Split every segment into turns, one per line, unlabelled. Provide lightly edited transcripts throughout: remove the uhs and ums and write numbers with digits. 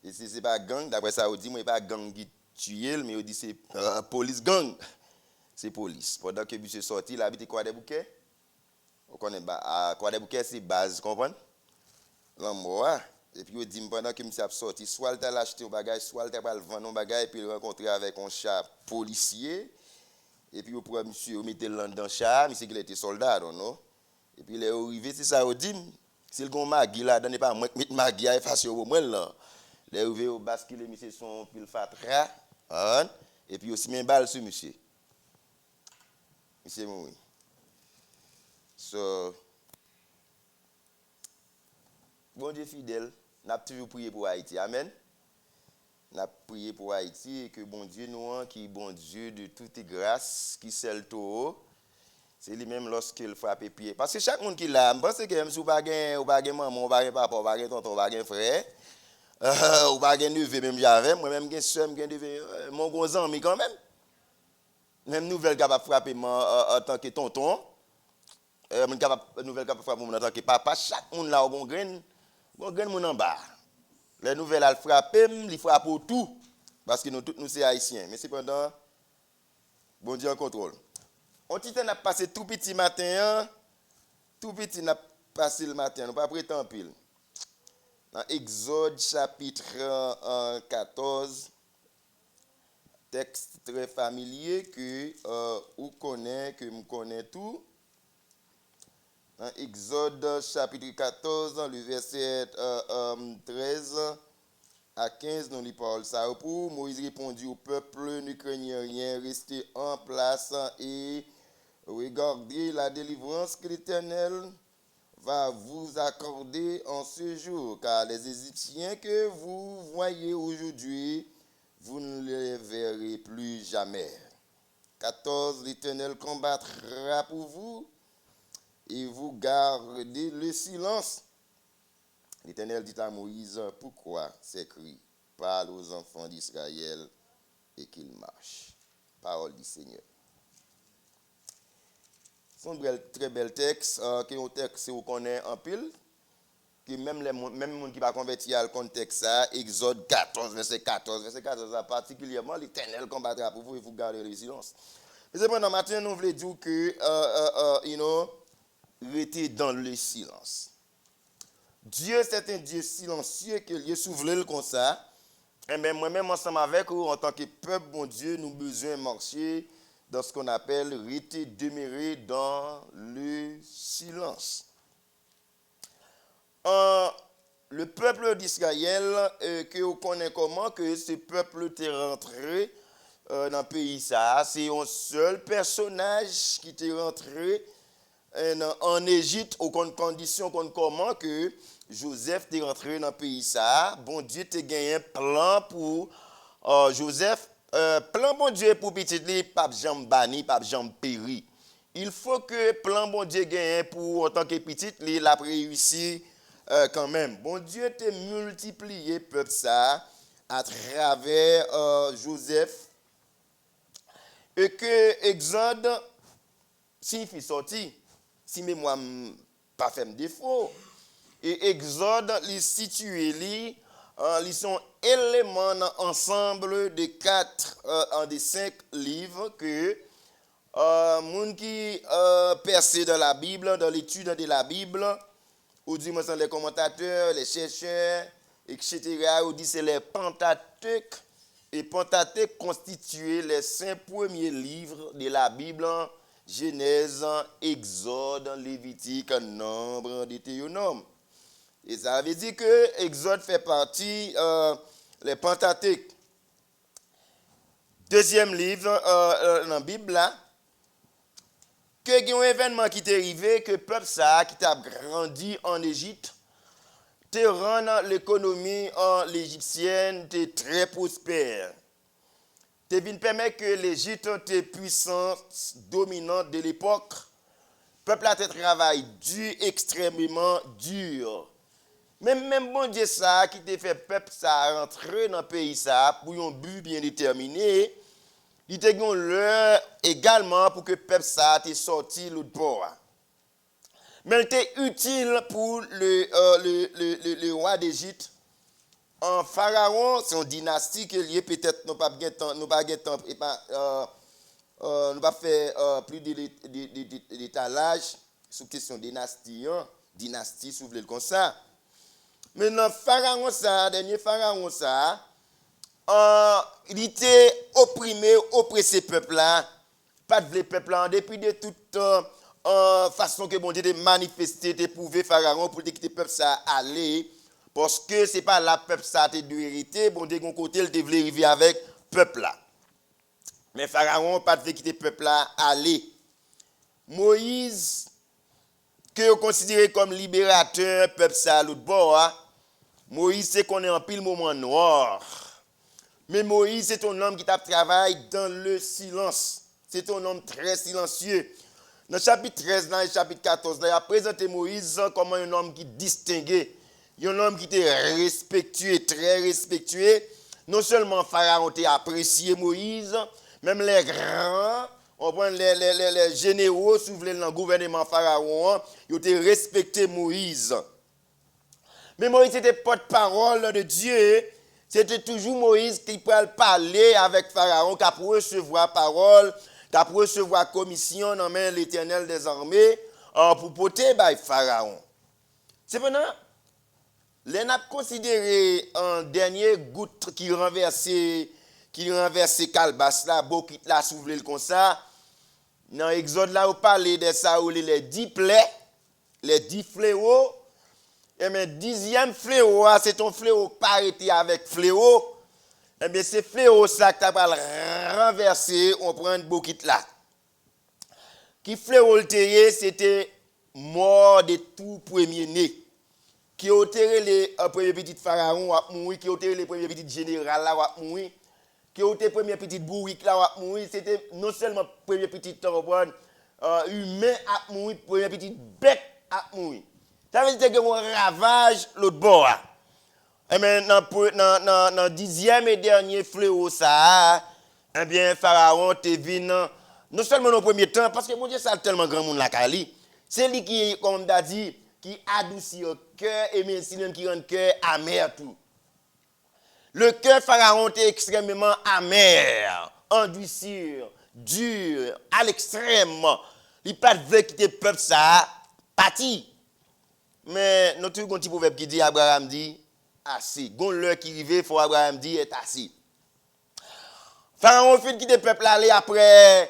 Et si c'est pas gang, d'après ça, on dit, moi, pas gang qui tue, mais on dit c'est police gang. C'est police. Pendant que monsieur sorti, il habite quoi des bouquets? On connaît quoi des bouquets, c'est base, comprends? L'endroit. Et puis, on dit, pendant que monsieur a sorti, soit il t'a acheté un bagage, soit il t'a le vendre un bagage, et puis il rencontré avec un chat policier. Et puis, on pourrait monsieur mettre le dans le chat, monsieur qui était soldat, non? Et puis, il est arrivé, c'est ça, on dit, si le gon magui là, donnez pas moi mettre magui à effacer au moins là. Il est arrivé au bascule, monsieur son pile fatra, hein? Et puis aussi même balle sur monsieur. Monsieur mouri. So, bon Dieu fidèle, n'a toujours prié pour Haïti. Amen. N'a prié pour Haïti et que bon Dieu nous qui bon Dieu de toute grâce qui celle tout c'est lui-même lorsqu'il frappe pied parce que chaque monde qui là, je pense que même si ou pas maman, ou pas papa, ou pas tonton, ou pas frère, ou pas neveu même j'avais, moi même soeur, mon gros ami quand même. Même nouvelle capable frapper en tant que tonton, nouvelle capable frapper en tant que papa, chaque monde là au bon grain monde en bas. Les nouvelles elles frappent, ils frappent pour tout parce que nous tous nous c'est haïtiens, mais cependant bon Dieu en contrôle. On dit qu'on a passé tout petit matin, tout petit n'a passé le matin, nous pas prétendre pile. Dans Exode chapitre 14, texte très familier que vous connaissez, que vous connaissez tout. Dans Exode chapitre 14, le verset 13 à 15, nous lisons parole ça. Pour Moïse répondit au peuple, ne craignez rien, restez en place et regardez la délivrance que l'Éternel va vous accorder en ce jour, car les Égyptiens que vous voyez aujourd'hui, vous ne les verrez plus jamais. 14. L'Éternel combattra pour vous et vous gardez le silence. L'Éternel dit à Moïse, pourquoi s'écrit, parle aux enfants d'Israël et qu'ils marchent. Parole du Seigneur. C'est un très bel texte, qui est un texte que vous connaissez en pile, que même les gens qui ne sont pas convertis à le contexte, ça, Exode 14, verset 14, particulièrement, l'Éternel combattra pour vous et vous gardez le silence. Mais cependant, maintenant, nous voulons dire que, restez dans le silence. Dieu, c'est un Dieu silencieux, que Dieu s'ouvre comme ça. Et bien, moi-même, ensemble avec vous, en tant que peuple, bon Dieu, nous avons besoin de marcher dans ce qu'on appelle rester demeurer dans le silence. Le peuple d'Israël, que vous connaissez comment, que ce peuple est rentré dans le pays, ça, c'est un seul personnage qui est rentré en Égypte, aux conditions comment que Joseph est rentré dans le pays, ça. Bon Dieu t'a gagné un plan pour Joseph. Plan bon Dieu pour petit li, pape Jean Bani, pape Jean Péri. Il faut que plan bon Dieu gagne pour en tant que petit li, la réussi quand même. Bon Dieu t'a multiplié peuple ça à travers Joseph et que Exode signifie sorti. Si mémoire pas fait défaut et Exode li situé li ils sont éléments dans ensemble de 4 des 5 livres que moun qui percé dans la Bible, dans l'étude de la Bible, ou dit moi les commentateurs, les chercheurs, etc. ou dit c'est les Pentateuque et Pentateuque constituaient les 5 premiers livres de la Bible. Genèse, Exode, Lévitique, Nombre, Deutéronome. Et ça veut dire que Exode fait partie les Pentateuque. Deuxième livre dans la Bible là, que il y a un événement qui est arrivé que le peuple ça qui a grandi en Égypte, te rend l'économie égyptienne très prospère. Te vient permettre que l'Égypte était puissance dominante de l'époque. Le peuple a un travail dur, extrêmement dur. Même bon Dieu ça qui te fait peuple ça rentrer dans le pays ça pour un but bien déterminé, il te donne l'heure également pour que peuple ça te sorti l'autre bord. Mais il était utile pour le roi d'Égypte en pharaon, c'est une dynastie qui est liée peut-être nous pas bien temps, nous pas bien temps et pas nous pas faire plus d'étalage sur question dynastie, dynastie si vous voulez comme ça. Maintenant pharaon ça, dernier pharaon ça, il était opprimé, oppressé peuple là, pas de peuple là, depuis de toute façon que bon Dieu de manifester, de prouver pharaon pour dire que le peuple ça aller. Parce que ce n'est pas la peuple ça de hériter, bon Dieu, de côté, il devait arriver avec le peuple là. Mais Pharaon pas de quitter le peuple là, aller. Moïse, que vous considérez comme libérateur, peuple ça, l'autre bord, Moïse, c'est qu'on est en pile moment noir. Mais Moïse, c'est un homme qui travaille dans le silence. C'est un homme très silencieux. Dans le chapitre 13, dans le chapitre 14, il a présenté Moïse comme un homme qui distinguait. Un homme qui était respectueux, très respectueux. Non seulement Pharaon était apprécié Moïse, même les grands, on prend les généraux, si vous voulez, dans le gouvernement Pharaon, ils étaient respecté Moïse. Mais Moïse était porte-parole de Dieu. C'était toujours Moïse qui pouvait parler avec Pharaon, qui a pu recevoir parole, qui a pu recevoir commission dans main l'Éternel des armées pour porter Pharaon. Cependant, l'on a considéré un dernier goutte qui renversait Calbas là, Bokit là, si vous voulez comme ça. Dans l'Exode là, on parlait de ça, où les 10 plaies, les 10 fléaux. Et bien, 10e fléau, c'est un fléau pas arrêté avec fléau. Et bien, c'est fléau ça que tu as renversé, on prend un Bokit là. Qui fléau le terre, c'était mort de tout premier-né. Qui ont tiré les premiers petits pharaons à mourir, qui ont tiré les premiers petits généraux là à mourir, qui ont tiré les premiers petits bourriques là à mourir, c'était non seulement les premiers petits humains à mourir, les premiers petits becs à mourir. Ça veut dire que on ravage l'autre bord. Et maintenant, dans le 10e et dernier fléau, ça, eh bien, Pharaon te venu, non seulement dans le premier temps, parce que mon Dieu, ça a tellement grand monde la Cali. C'est lui qui, comme on a dit, qui adoucit le cœur et même si même qui rend le cœur amer tout. Le cœur Pharaon était extrêmement amer, endurcir, dur, à l'extrême. Il n'a pas de quitter le peuple ça, parti. Mais notre petit proverbe qui dit, Abraham dit, assez. Gon l'heure qui arrive, il faut Abraham dit, est assis. Pharaon fait quitter le peuple aller après,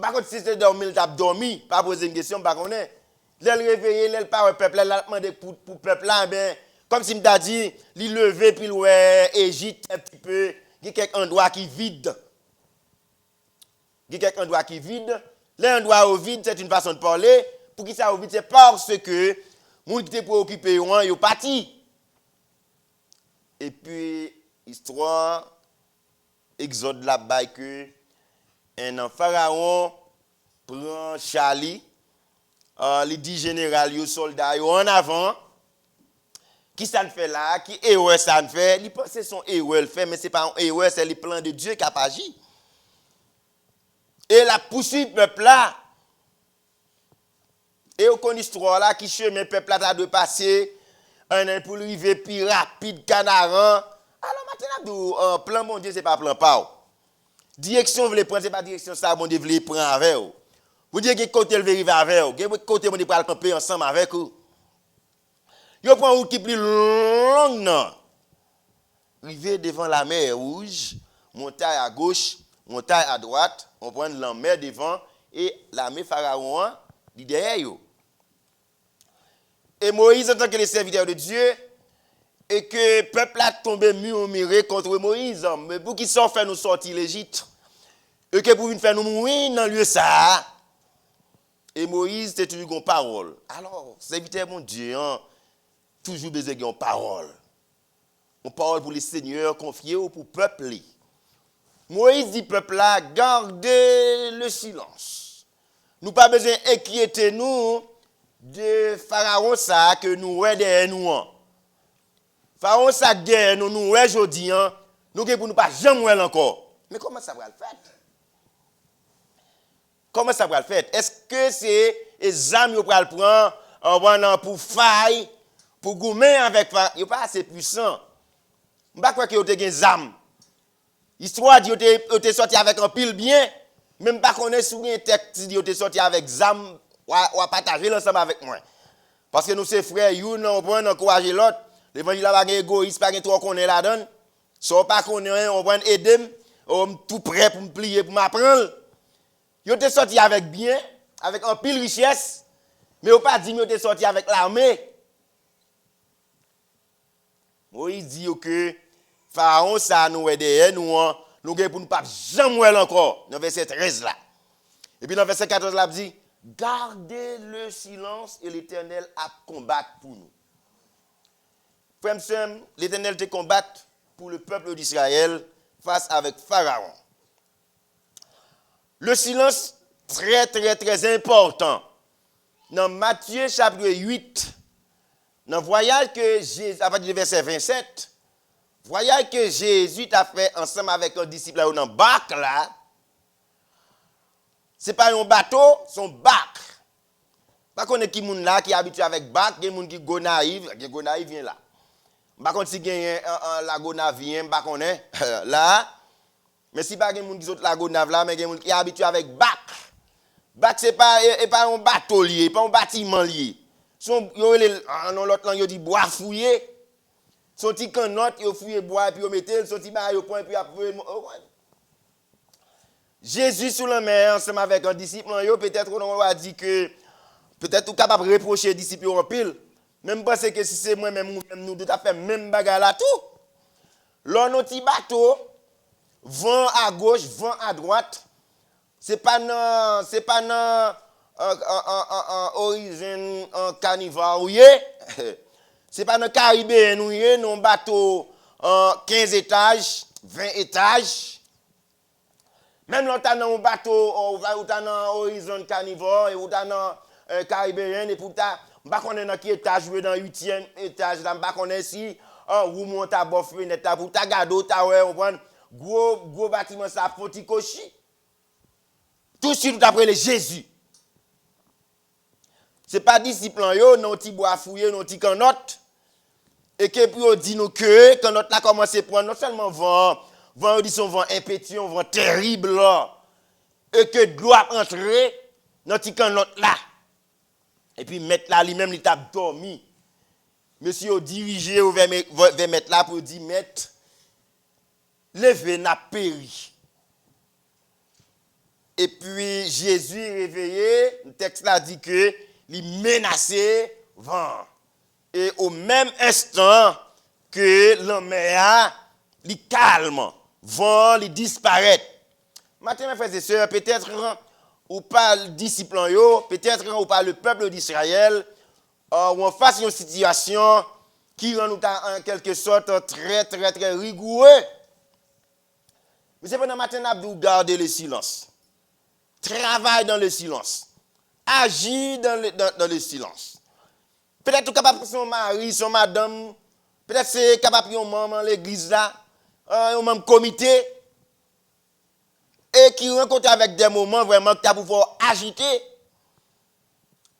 par contre si c'est dormi, il a dormi, pas poser une question, pas connaître. L'elle réveillé, l'elle parle au peuple, elle a demandé pour le peuple là, ben, comme si m'a dit, il levé puis ouais, Égypte un petit peu, il y a quelques endroits qui vide. Il y a quelques endroits qui vide. Les endroits au vide, c'est une façon de parler. Pour qui ça au vide, c'est parce que moun qui était préoccupé, ils sont partis. Et puis, histoire, Exode là-bas que un pharaon prend Charlie. Les 10 généraux, les soldats, en avant. Qui ça ne fait là? Qui erreur ça ne fait? Il pense que son erreur le fait, mais ce n'est pas un erreur, c'est le plan de Dieu qui a agi. Et la poursuite peuple là. Et au connaît histoire là, qui chemin peuple là de passer, un pour arriver plus rapide canaran. Alors maintenant, plan mon Dieu, ce n'est pas plan pas. Direction vous les prendre, ce n'est pas direction ça, mon Dieu, vous les prendre avec vous. Vous dites que côté le vérifier avec vous, que côté mon pour camper ensemble avec vous. Yo prend une route qui plus longue non. River devant la mer Rouge, montagne à gauche, montagne à droite, on prend la mer devant et la mer Pharaon derrière yo. Et Moïse en tant que le serviteur de Dieu et que le peuple a tombé murmuré contre Moïse, mais pour qu'ils sortent faire nous sortir l'Égypte et que pour faire nous mourir dans lieu ça. Et Moïse, c'est toujours une parole. Alors, serviteur mon Dieu, toujours besoin d'une parole. Une parole pour les seigneurs confiés ou pour le peuple. Moïse dit peuple là, gardez le silence. Nous pas besoin d'inquiéter nous de Pharaon ça que nous ouais derrière nous. Pharaon ça derrière nous nous ouais aujourd'hui nous pour nous pas jamais encore. Mais comment ça va le faire? Comment ça va le faire? Est-ce que c'est les âmes qui vont le prendre pour faille, pour goumer avec Pharaon? Il n'est pas assez puissant. pas croire que vous avez des âmes. Histoire dit vous avez sorti avec un pile bien, même pas qu'on est sous un texte dit vous avez sorti avec zam ou partager l'ensemble avec moi. Parce que nous c'est frères, on prend encourager l'autre. L'évangile là pas égoïste, pas trop qu'on est là-dedans. So pas qu'on est on prend aider, on tout prêt pour me plier pour m'apprendre. Vous avez sorti avec bien, avec un pile richesse, mais vous pas dit que vous avez sorti avec l'armée. Moïse dit que Pharaon ça nous aide nous pour ne pas jamais encore dans verset 13 là. Et puis dans verset 14 là dit gardez le silence et l'Éternel a combattre pour nous. Frère, l'Éternel te combat pour le peuple d'Israël face avec Pharaon. Le silence très très très important. Dans Matthieu chapitre 8, dans le voyage que Jésus, à partir du verset 27, voyage que Jésus a fait ensemble avec un disciple dans le bac là, ce n'est pas un bateau, c'est un bac. Pas qu'on est qui moun là qui est habitué avec bac, il y a des gens qui go naïf vient là. Pas qu'on si gagne la gonave vient, pas qu'on est là. Mais si pas des gens qui sont la gonave là, mais il y a des gens qui est habitué avec bac. Bac c'est pas un bateau lié, pas un bâtiment lié. Son dans l'autre langue, il dit bois fouillé. Son petit canotte, il fouillé bois et puis il mettait son petit bail au point et puis après Jésus sur la mer ensemble avec un disciple, peut-être on va dire que peut-être capable de reprocher disciple en pile. Même penser que si c'est moi-même nous deux fait même bagarre là tout. Là nos petits bateaux vent à gauche, vent à droite. C'est pas dans horizon carnivore ou c'est pas dans Caribéen ou non bateau 15 étages, 20 étages. Même là dans un bateau ou dans horizon carnivore ou dans Caribéen et pour ta pas connait dans quel étage dans 8e étage là pas connait si ou monte à bord fenêtre pour ta gado ta ouais on prend gros bâtiment ça foti cochi. Tout de suite après le Jésus. C'est pas disciple yo non ti bois fouiller non ti canotte et que puis on dit nous que canotte là commence à prendre non seulement vent dit son vent impétueux vent terrible là et que de l'eau a entré dans ti canotte là et puis mettre là lui-même il t'a dormi monsieur au dirigé vers mettre là pour dire mettre levé n'a péri. Et puis Jésus réveillé, le texte là dit que il menaçait vent. Et au même instant que la mer il calme, vent il disparaît. Maintenant mes frères et sœurs, peut-être ou pas le disciple peut-être ou pas le peuple d'Israël, ou en face d'une situation qui rend nous en quelque sorte très très très rigoureux. Mais c'est pendant matin nous garder le silence. Travaille dans le silence. Agis dans le silence. Peut-être capable son mari, son madame, peut-être c'est capable yon maman l'église là, un même comité et qui rencontre avec des moments vraiment que tu as pouvoir agiter.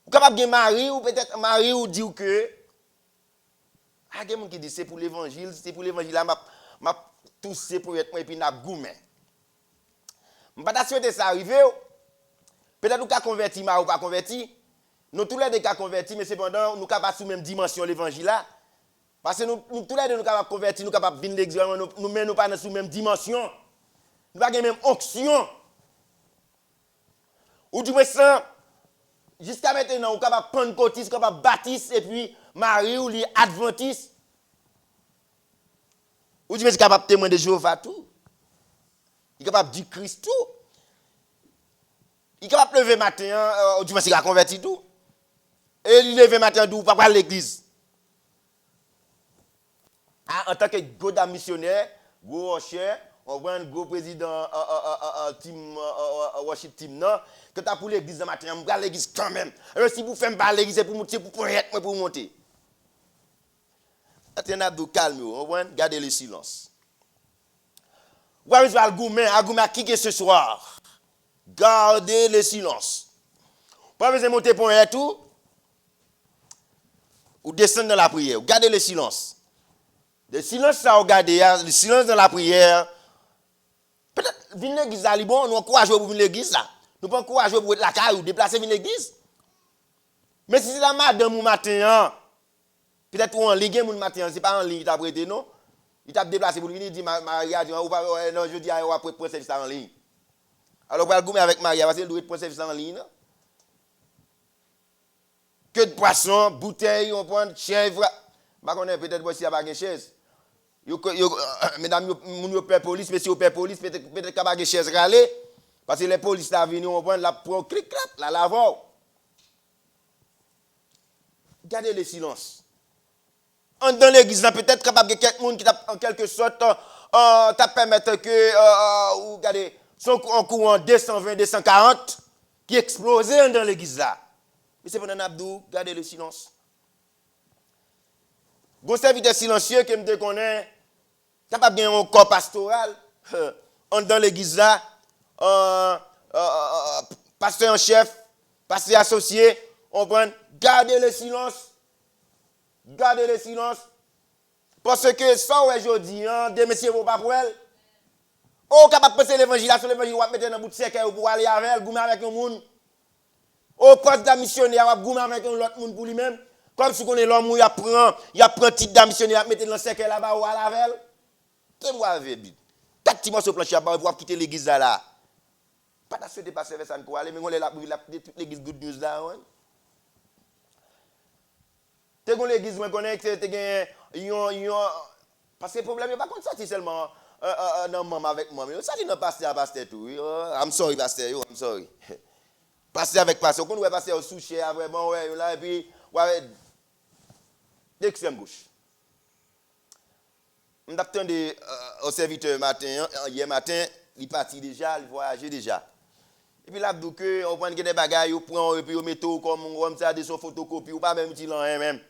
Ou capable de mari ou peut-être mari ou dire que ah des gens qui dit c'est pour l'évangile là m'a toussé pour être moi et puis n'a goumé. M'pas souhaiter ça arriver. Peut-être nous avons converti, mais ou pas converti. Nous tous les deux avons converti, mais cependant, nous sommes capables sous même dimension l'évangile là. Parce que nous tous les deux nous sommes capables convertir, nous sommes capables de venir l'église, nous ne sommes pas sous même dimension. Nous n'avons pas même onction. Ou du moins ça, jusqu'à maintenant, nous sommes capables de pentecôtiste, nous sommes capables de baptiste, et puis Marie ou les adventistes. Ou du moins, nous sommes capables de témoigner de Jéhovah tout. Nous sommes capables de dire Christ tout. Il est capable de lever matin, du moins, il a converti tout. Et il lever matin, d'où, pas à l'église. En tant que gros dame missionnaire, gros rocher, on voit un gros président, team, worship team, non, que tu as pour l'église le matin, on va à l'église quand même. Alors, si vous faites pas l'église, c'est pour monter, pour monter. Maintenant, vous calme, on voit, gardez le silence. Vous voyez, le gourmet, qui est ce soir? Gardez le silence. Pas besoin de monter pour un tout. Ou descendre dans la prière. Gardez le silence. Le silence, ça, regardez, le silence dans la prière. Peut-être, venir l'église, là, bon, nous encourageons pour venir l'église, là. Nous pas encourager pour être la caille ou déplacer venir l'église. Mais si c'est la madame ou matin, peut-être ou en ligne, mon matin, c'est pas en ligne, il t'a prêté, non? Il t'a déplacé pour venir, il dit, Maria, non, je dis, on va prendre service en ligne. Alors, on va le avec Maria, parce qu'elle doit prendre service en ligne, non? Que de poissons, bouteilles, on prend chèvre. Je ne sais peut-être pas si il n'y a pas de chaise. Mesdames, vous père police, mais si vous père police, peut-être qu'il n'y a pas de chaise râler. Parce que les polices sont venus, on prend la clic, la lavant. Gardez le silence. Dans l'église, peut-être capable de quelqu'un qui en quelque sorte permettre que ou regardez son courant 220, 240 qui explosait dans l'église là. Mais c'est pendant Abdou, gardez le silence. Bon serviteur silencieux que me connaît, capable de gagner un corps pastoral dans l'église là, pasteur en chef, pasteur associé, on prend gardez le silence. Gardez le silence. Parce que ça, aujourd'hui, des messieurs vont pas pour elle. Oh, capable de passer l'évangile, sur l'évangile, on va mettre dans le bout de cercueil pour aller avec elle, goumer avec un monde. Au poste de missionnaire, on va goumer avec un autre monde pour lui-même. Comme si on est l'homme où il apprend titre de missionnaire, il mettre dans le cercueil là-bas ou aller avec elle. Qu'est-ce que vous avez dit? 4 petits morceaux plancher là-bas, vous quitter l'église là. Pas de souhaiter passer vers ça pour aller, mais on est là pour toute l'église Good News là. T'es dans l'église, je connais que parce que le problème n'est pas comme ça, c'est seulement non, maman avec maman. Ça, c'est non pasteur à pasteur tout. I'm sorry, pasteur, I'm sorry. Pasteur avec pasteur, quand on va passer au souché, vraiment, ouais, là, et puis, ouais, l'extrême gauche. On attendait au serviteur matin, hier matin, il parti déjà, il voyageait déjà. Et puis là, on prend des bagages, on prend, et puis on met tout comme ça, des photocopies, ou pas même utile en un même.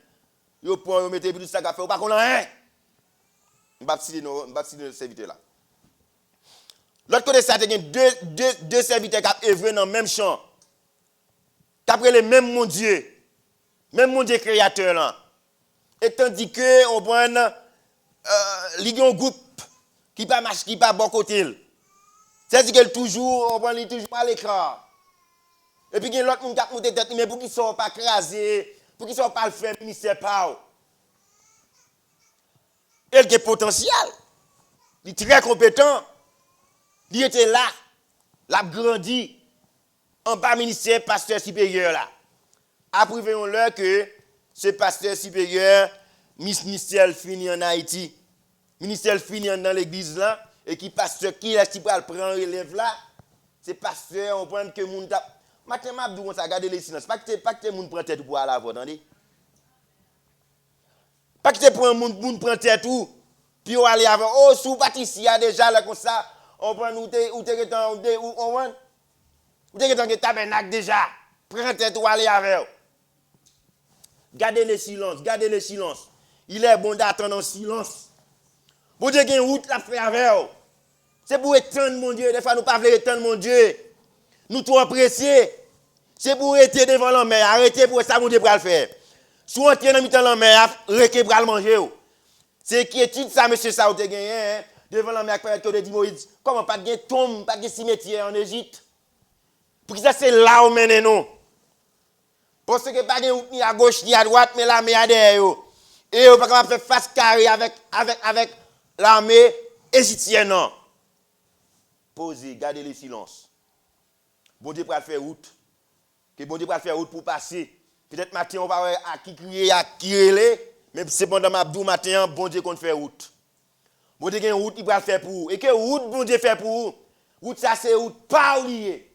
Yo prend yo mettez plus ça café ou pas qu'on a rien. On va citer nos serviteurs là. L'autre côté ça il y a deux serviteurs qui œuvrent dans le même champ. Qui après le même mon Dieu créateur là. Et tandis que on prend un groupe qui pas marche qui pas bon côté. C'est-à-dire qu'elle toujours on prend toujours à l'écran. Et puis il y a l'autre monde qui monte tête mais pour qu'ils soient pas crasés. Pour qu'ils ne soient pas le faire ministère par. Il a potentiel. Il est très compétent. Il était là. Il a grandi. En bas ministère, pasteur supérieur là. Après, voyons-le que ce pasteur supérieur, ministère fini en Haïti. Ministère fini dans l'église là. Et qui pasteur qui est-ce qui va prendre relève là. C'est pasteur, on prend que le monde. Maintenant, je vais regarder les silences. Pas que les gens prennent tête pour aller à la voix, attendez. Pas que les gens prennent tête tout, puis on aller avant. Oh, sous Patricia déjà, là, comme ça, on prend ou t'es tabernacle déjà. Prends tête ou aller avec. Gardez le silence, gardez le silence. Il est bon d'attendre en silence. Bon Dieu, il y a une route à faire avec. C'est pour étendre mon Dieu. Des fois, nous ne pouvons pas étendre mon Dieu. Nous trop appréciés. C'est pour être devant la mer. Arrêtez pour ça, mon Dieu, pour le faire. Si on tient dans le la mer, arrêtez pour le manger. C'est qui est ça, monsieur, ça, vous avez gagné, devant la mer, que de Moïse. Comment pas de tombe, pas de cimetière en Égypte? Pour que ça, c'est là où mène nous. Parce que pas de route ni à gauche ni à droite, mais la mer derrière. Et on ne peut pas faire face carré avec l'armée égyptienne. Posez, gardez le silence. Bon Dieu va faire route. Que bon Dieu va faire route pour passer. Peut-être matin on va à qui crier, à qui relais, mais c'est pendant Abdou matin, bon Dieu qu'on fait route. Bon Dieu a une route il va faire pour vous. Et que route bon Dieu fait pour vous. Route ça c'est route pas oubliée.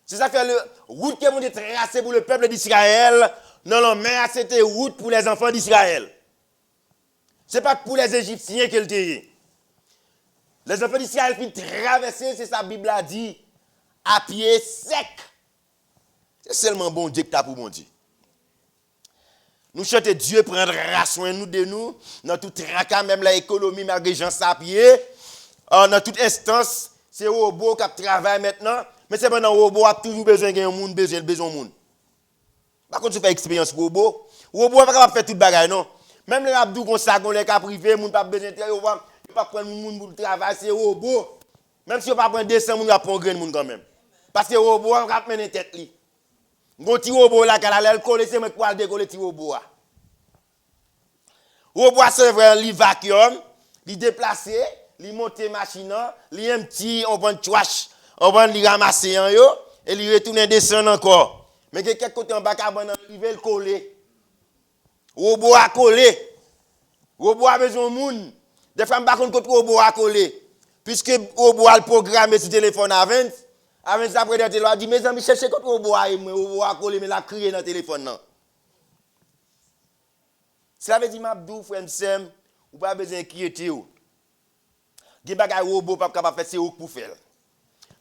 C'est ça fait le route que bon Dieu tracé pour le peuple d'Israël. Non non, mais c'était route pour les enfants d'Israël. C'est pas pour les Égyptiens qu'elle était. Les enfants d'Israël finissent traverser, c'est ça la Bible a dit, à pied sec. C'est seulement bon Dieu que tu as pour bon Dieu. Nous chantons Dieu prendre soin de nous, dans tout tracas, même l'économie, malgré gens à pied, dans toute instance, c'est le robot qui travaille maintenant, mais c'est pendant le robot a toujours besoin d'un monde, besoin de monde. Par contre, tu fais expérience robot, le robot n'est pas capable de faire toute bagaille, non. Même les abdou comme ça, qu'on les cas privé, moun pas besoin de pas prendre moun pour travailler, c'est robot. Même si on pas prendre 200 moun, on va prendre grain moun quand même. Parce que robot on va mener tête li. Gon ti robot là qu'elle a coller c'est moi pour aller décoller ti robot. Robot c'est vrai li vacuum, li déplacer, li monter machine, li un petit on prend trash, on prend li ramasser en yo et li retourner descendre encore. Mais quelques côté en bas carbone arriver le coller. Robot a collé. Robot a besoin de moun. Des fois, je ne sais pas contre robot a collé. Puisque robot a le programme sur téléphone à 20. À 20 après, il a dit, mes amis, cherchez contre robot a collé, mais il a crié dans le téléphone. Cela veut dire, Mabdou, frère Sem, ou pas besoin d'inquiéter. Il y a des robots pas capable de faire ce pour faire.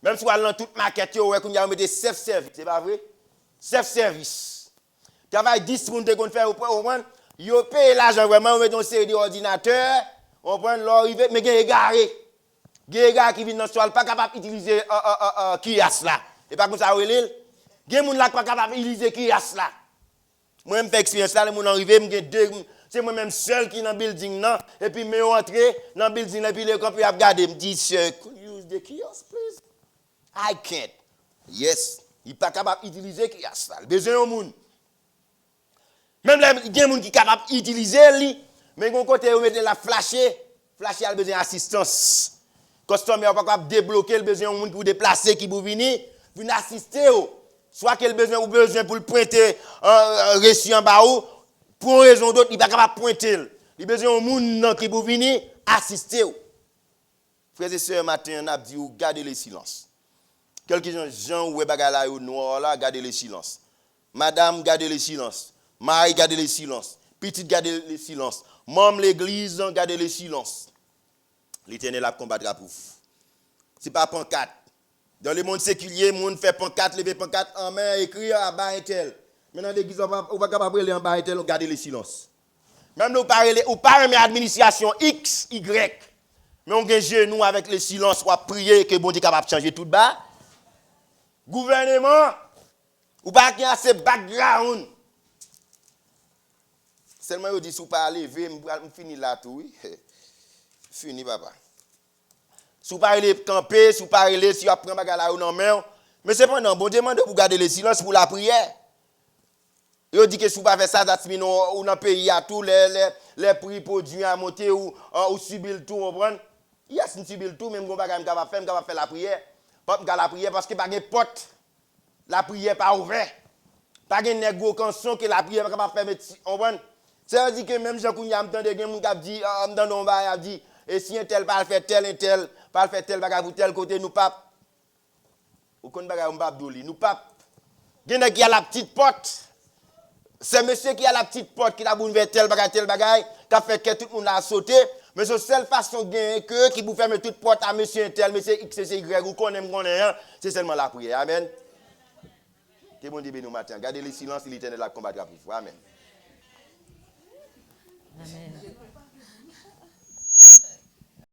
Même si on a dans toute maquette, on a mis des self-service, c'est pas vrai? Self-service. Travail 10 pour nous faire au point, yo paye l'argent vraiment, on met une série d'ordinateurs, on prend l'arrivée, mais il y a des gars qui viennent dans le sol, pas capable d'utiliser kias là. Et pas comme ça, il y a des gens qui pas capable d'utiliser kias là. Moi, je fais expérience là, les gens arrivent, c'est moi-même seul qui est dans le building là, et puis je rentre dans le building, et puis les compagnies regardent, me disent, sir, could you use the kiosque, please? I can't. Yes. Il n'est pas capable d'utiliser kias là. Besoin de monde. Même il y a des gens qui sont capables d'utiliser, mais de côté, on met la flasher. Flasher a besoin d'assistance. Customer n'a pas capable de débloquer, le besoin de gens pour déplacer, qui pour venir assister. Soit qu'il a besoin pour le pointer un reçu en bas, pour une raison d'autre, il n'est pas capable de pointer. Il a besoin de gens qui pour venir assister. Frères et sœurs, matin, on a dit, gardez le silence. Quelques gens, ou bagala ou noir là, gardez le silence. Madame, gardez le silence. Marie, gardez le silence. Petite, gardez le silence. Membre l'église, gardez le silence. L'Éternel a combattra pour vous. Ce n'est pas pancarte. Dans le monde séculier, le monde fait pancarte, lever pancarte en main, écrire à bas et tel. Maintenant, l'église, on va capable de en bas et tel, gardez le silence. Même nous, on parle de l'administration X, Y. Mais on a genou avec le silence, on va prier que bon Dieu est capable de changer tout bas. Gouvernement, ou pas qu'il y a ce background. Seulement, il dit, si vous parlez, je finis là tout, oui. Fini, papa. Si vous parlez camper, si vous parlez, si vous prenez bagala ou non, mais c'est pas non, bon Dieu demande pour garder le silence pour la prière. Il dit que si vous ne faites pas ça, ou dans le pays, tout, les prix produits à monter ou subir le tout, vous comprenez? Il y a si subir le tout, même si vous ne pouvez pas faire la prière. Pas la prière parce que pas de porte. La prière pas ouverte. Pas de négo canson que la prière pas capable de faire. Vous comprenez? Ça veut dire que même Jean Kounia m'entend des gens qui dit dans nos bail dit et si un tel pas faire tel et tel, pas faire tel bagage pour tel côté nous pas ou kon bagage on pas doli, nous pas gen qui a la petite porte. C'est monsieur qui a la petite porte qui a boule vers tel bagage qui a fait que tout le monde a sauté, mais c'est seule façon que qui vous fermer toute porte à monsieur tel, monsieur X et Y ou connaît c'est seulement la prière. Amen. Que bon Dieu bénisse nous matin. Gardez le silence, l'Éternel la combattra pour vous. Amen.
Amen.